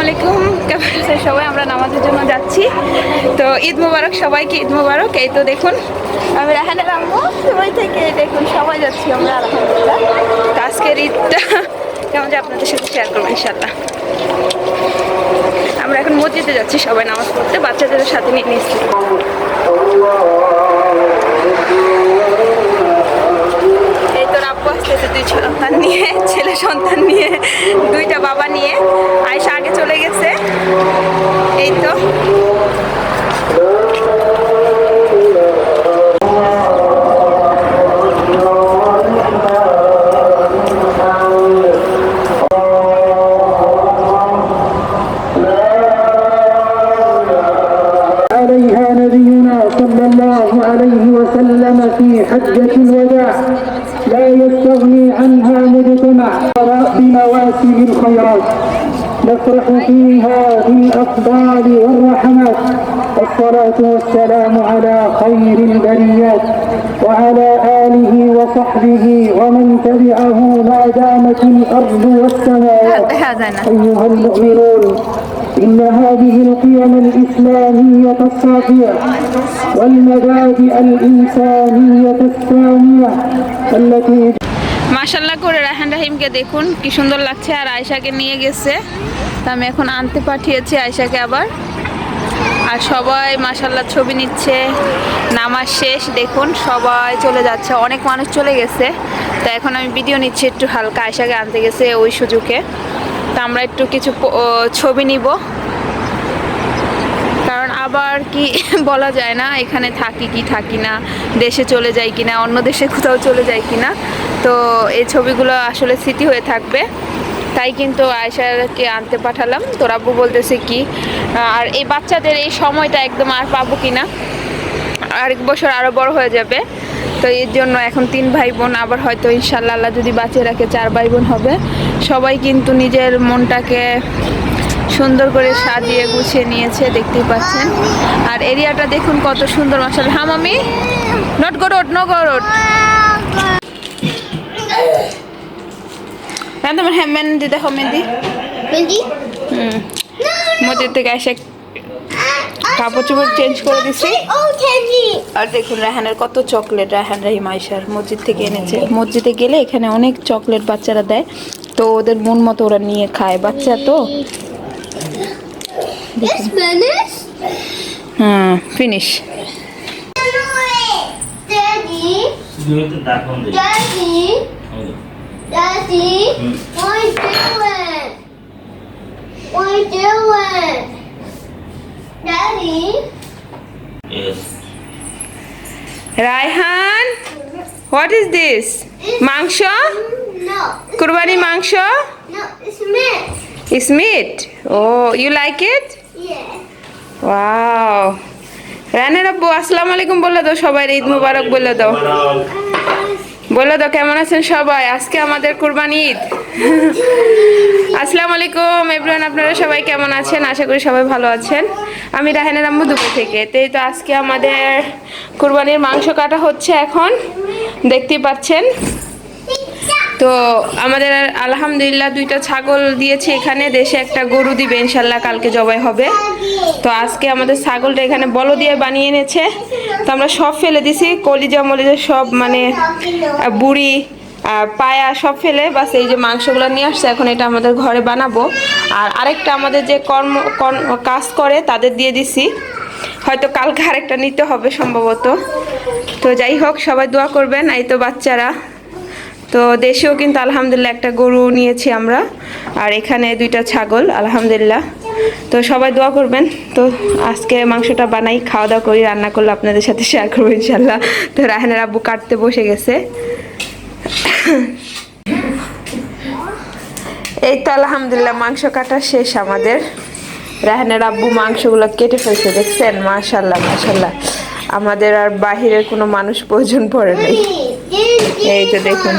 আলাইকুম, কেমন আছেন সবাই? আমরা নামাজের জন্য যাচ্ছি। তো ঈদ মোবারক সবাইকে, ঈদ মোবারক। এই তো দেখুন আমি রাহানের আম্মু সবাই থেকে দেখুন সবাই যাচ্ছি আমরা আলহামদুলিল্লাহ। তো আজকের ঈদটা কেমন যে আপনাদের সাথে শেয়ার করবো ইনশাল্লাহ। আমরা এখন মসজিদে যাচ্ছি সবাই নামাজ পড়তে, বাচ্চাদের সাথে নিয়ে নিচ্ছি। এই তো আব্বু আসতেছে দুই সন্তান নিয়ে, ছেলে সন্তান নিয়ে, দুইটা বাবা নিয়ে। আয়েশা আগে চলে গেছে। এই তো عليها نبينا صلى الله عليه وسلم في حجة الوداع لا يستغني عنها مجتمع بمواسم الخيرات نفرح فيها بالأفضال والرحمات. الصلاة والسلام على خير البريات وعلى آله وصحبه ومن تبعه ما دامت الأرض والسماوات. أيها المؤمنون، إن هذه القيم الإسلامية الصافية والمبادئ الإنسانية السامية التي মাশাআল্লাহ করে রায়হান রাহিমকে দেখুন কি সুন্দর লাগছে। আর আয়েশাকে নিয়ে গেছে, তা আমি এখন আনতে পাঠিয়েছি আয়েশাকে আবার। আর সবাই মাশাআল্লাহ ছবি নিচ্ছে। নামাজ শেষ, দেখুন সবাই চলে যাচ্ছে, অনেক মানুষ চলে গেছে। তো এখন আমি ভিডিও নিচ্ছি একটু হালকা। আয়েশাকে আনতে গেছে ওই সুযোগে, তা আমরা একটু কিছু ছবি নিব, কারণ আবার কি বলা যায় না এখানে থাকি কি থাকি না, দেশে চলে যাই কিনা, অন্য দেশে কোথাও চলে যাই কিনা। তো এই ছবিগুলো আসলে স্মৃতি হয়ে থাকবে, তাই কিন্তু আয়েশাকে আনতে পাঠালাম। তো আব্বু বলতেছে কি, আর এই বাচ্চাদের এই সময়টা একদম আর পাবো কিনা, আরেক বছর আরও বড় হয়ে যাবে। তো এর জন্য এখন 3 ভাই বোন, আবার হয়তো ইনশাল্লাহ আল্লাহ যদি বাঁচিয়ে রাখে 4 ভাই বোন হবে। সবাই কিন্তু নিজের মনটাকে সুন্দর করে সাজিয়ে গুছিয়ে নিয়েছে, দেখতেই পাচ্ছেন। আর এরিয়াটা দেখুন কত সুন্দর মাশাআল্লাহ। হ্যাঁ মামি, not go road, no go road. হ্যাঁ তোমার হ্যাঁ মেহেন্দি দেখো, মেহেন্দি মসজিদ থেকে এসে কাপড় চোপড় চেঞ্জ করে দিছি। আর দেখুন রায়হানের কত চকলেট, রায়হান রাহিম আয়েশার মসজিদ থেকে এনেছে। মসজিদে গেলে এখানে অনেক চকলেট বাচ্চারা দেয়, তো ওদের মন মতো ওরা নিয়ে খায়, বাচ্চা তো। হ্যাঁ finish. Raihan, what is this? মাংস? No. কুরবানি মাংস? No, it's meat. It's meat. Oh, you like it? Yeah. Wow. রায়হানের আব্বু আসসালামু আলাইকুম বলে দাও সবাই, ঈদ মোবারক বলে দাও। বলে দাও কেমন আছেন সবাই, আজকে আমাদের কুরবানি ঈদ। আসসালামু আলাইকুম এভরিওয়ান, আপনারা সবাই কেমন আছেন? আশা করি সবাই ভালো আছেন। আমি রায়হানের আম্মু দুবাই থেকে। তো আজকে আমাদের কুরবানির মাংস কাটা হচ্ছে এখন, দেখতেই পাচ্ছেন। তো আমাদের আলহামদুলিল্লাহ 2টা ছাগল দিয়েছে এখানে, দেশে একটা গরু দিবে ইনশাল্লাহ, কালকে জবাই হবে। তো আজকে আমাদের ছাগলটা এখানে বলো দিয়ে বানিয়ে এনেছে। তো আমরা সব ফেলে দিছি, কলিজা মলিজা সব, মানে বুড়ি পায়া সব ফেলে বাস এই যে মাংসগুলো নিয়ে আসছে। এখন এটা আমাদের ঘরে বানাবো। আর আরেকটা আমাদের যে কাজ করে তাদের দিয়ে দিছি, হয়তো কালকে আরেকটা নিতে হবে সম্ভবত। তো যাই হোক সবাই দোয়া করবেন। এই তো বাচ্চারা, তো দেশেও কিন্তু আলহামদুলিল্লাহ একটা গরু নিয়েছি আমরা, আর এখানে 2টা ছাগল আলহামদুলিল্লাহ। তো সবাই দোয়া করবেন। তো আজকে মাংসটা বানাই, খাওয়া দাওয়া করি, রান্না করলে আপনাদের সাথে শেয়ার করবো ইনশাল্লাহ। তো রায়হানের আব্বু কাটতে বসে গেছে। এই তো আলহামদুলিল্লাহ মাংস কাটা শেষ আমাদের। রায়হানের আব্বু মাংসগুলো কেটে ফেলছে, দেখছেন? মাশাল্লাহ মাশাল্লাহ, আমাদের আর বাহিরের কোনো মানুষ প্রয়োজন পড়ে নেই। এই তো দেখুন,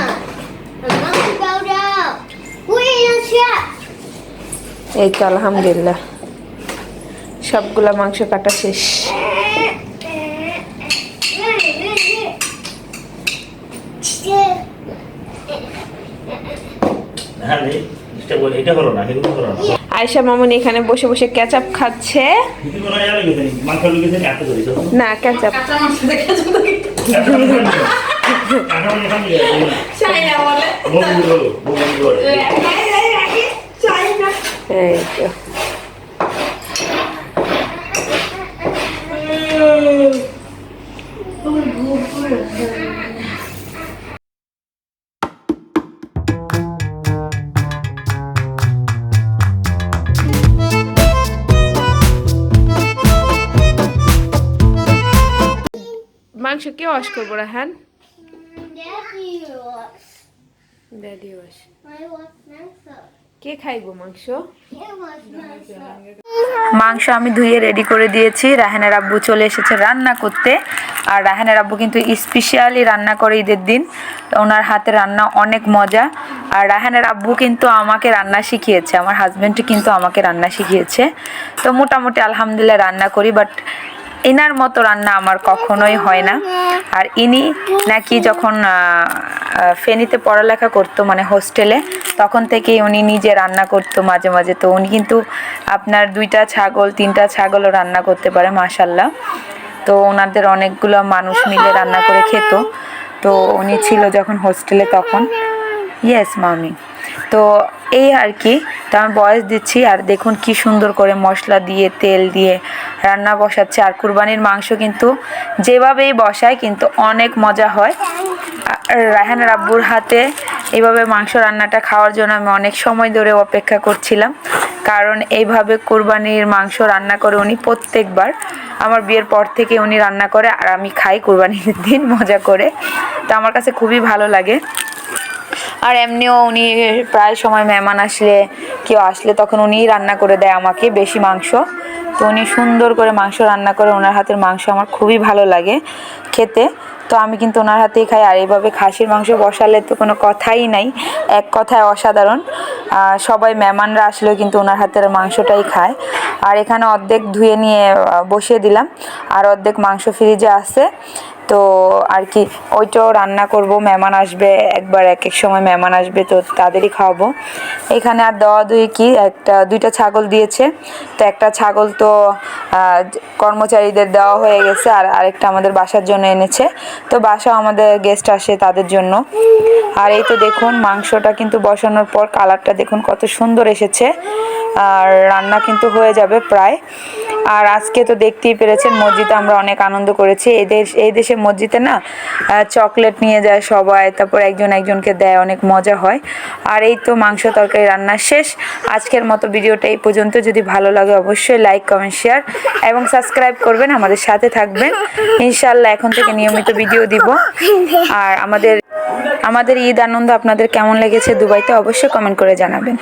এই তো আলহামদুলিল্লাহ সবগুলা মাংস কাটা শেষ। হ্যাঁ এটা করো না, এগুলো করো না। আয়েশা মামুনি এখানে বসে বসে ক্যাচাপ খাচ্ছে। না ক্যাচাপ এই তো মাংস কে ওয়াশ করবো Rahan? Daddy was. Daddy wash. I was nicer. কে খাইবো মাংস? It was nicer. মাংস আমি ধুয়ে রেডি করে দিয়েছি। রাহানের আব্বু চলে এসেছে রান্না করতে। আর রাহানের আব্বু কিন্তু স্পেশালি রান্না করে ঈদের দিন। ওনার হাতে রান্না অনেক মজা। আর রাহানের আব্বু কিন্তু আমাকে রান্না শিখিয়েছে, আমার হাজব্যান্ড কিন্তু আমাকে রান্না শিখিয়েছে। তো মোটামুটি আলহামদুলিল্লাহ রান্না করি, বাট এনার মতো রান্না আমার কখনোই হয় না। আর ইনি নাকি যখন ফেনীতে পড়ালেখা করতো, মানে হোস্টেলে, তখন থেকেই উনি নিজে রান্না করতো মাঝে মাঝে। তো উনি কিন্তু আপনার 2টা ছাগল 3টা ছাগলও রান্না করতে পারে মাশাল্লাহ। তো ওনাদের অনেকগুলো মানুষ মিলে রান্না করে খেত। তো উনি ছিল যখন হোস্টেলে তখন। ইয়েস মামি। তো এই আর কি, তো আমি বয়স দিচ্ছি। আর দেখুন কি সুন্দর করে মশলা দিয়ে তেল দিয়ে রান্না বসাচ্ছে। আর কুরবানির মাংস কিন্তু যেভাবেই বসায় কিন্তু অনেক মজা হয়। আর রায়হানের আব্বুর হাতে এইভাবে মাংস রান্নাটা খাওয়ার জন্য আমি অনেক সময় ধরে অপেক্ষা করছিলাম, কারণ এইভাবে কুরবানির মাংস রান্না করে উনি প্রত্যেকবার। আমার বিয়ের পর থেকে উনি রান্না করে আর আমি খাই কুরবানির দিন মজা করে। তো আমার কাছে খুবই ভালো লাগে। আর এমনিও উনি প্রায় সময় মেহমান আসলে কেউ আসলে তখন উনিই রান্না করে দেয় আমাকে বেশি মাংস। তো উনি সুন্দর করে মাংস রান্না করে, ওনার হাতের মাংস আমার খুবই ভালো লাগে খেতে। তো আমি কিন্তু ওনার হাতেই খাই। আর এইভাবে খাসির মাংস বসালে তো কোনো কথাই নাই, এক কথায় অসাধারণ। সবাই মেহমানরা আসলেও কিন্তু ওনার হাতের মাংসটাই খায়। আর এখানে অর্ধেক ধুয়ে নিয়ে বসিয়ে দিলাম, আর অর্ধেক মাংস ফ্রিজে আছে। তো আর কি ওইটাও রান্না করব, মেহমান আসবে একবার, এক এক সময় মেহমান আসবে তো তাদেরই খাওয়াবো। এখানে আর দেওয়া দুই কি 2টা ছাগল দিয়েছে। তো একটা ছাগল তো কর্মচারীদের দেওয়া হয়ে গেছে, আর আরেকটা আমাদের বাসার জন্য এনেছে। তো বাসা আমাদের গেস্ট আসে তাদের জন্য। আর এই তো দেখুন মাংসটা কিন্তু বসানোর পর কালারটা দেখুন কত সুন্দর এসেছে। আর রান্না কিন্তু হয়ে যাবে প্রায়। আর আজকে তো দেখতেই পেরেছেন মসজিদে আমরা অনেক আনন্দ করেছি। এই দেশে মসজিদে না চকলেট নিয়ে যায় সবাই, তারপর একজন একজনকে দেয়, অনেক মজা হয়। আর এই তো মাংস তরকারি রান্না শেষ। আজকের মতো ভিডিওটা এই পর্যন্ত। যদি ভালো লাগে অবশ্যই লাইক কমেন্ট শেয়ার এবং সাবস্ক্রাইব করবেন, আমাদের সাথে থাকবেন ইনশাআল্লাহ। এখন থেকে নিয়মিত ভিডিও দিব। আর আমাদের ঈদ আনন্দ আপনাদের কেমন লেগেছে দুবাইতে অবশ্যই কমেন্ট করে জানাবেন।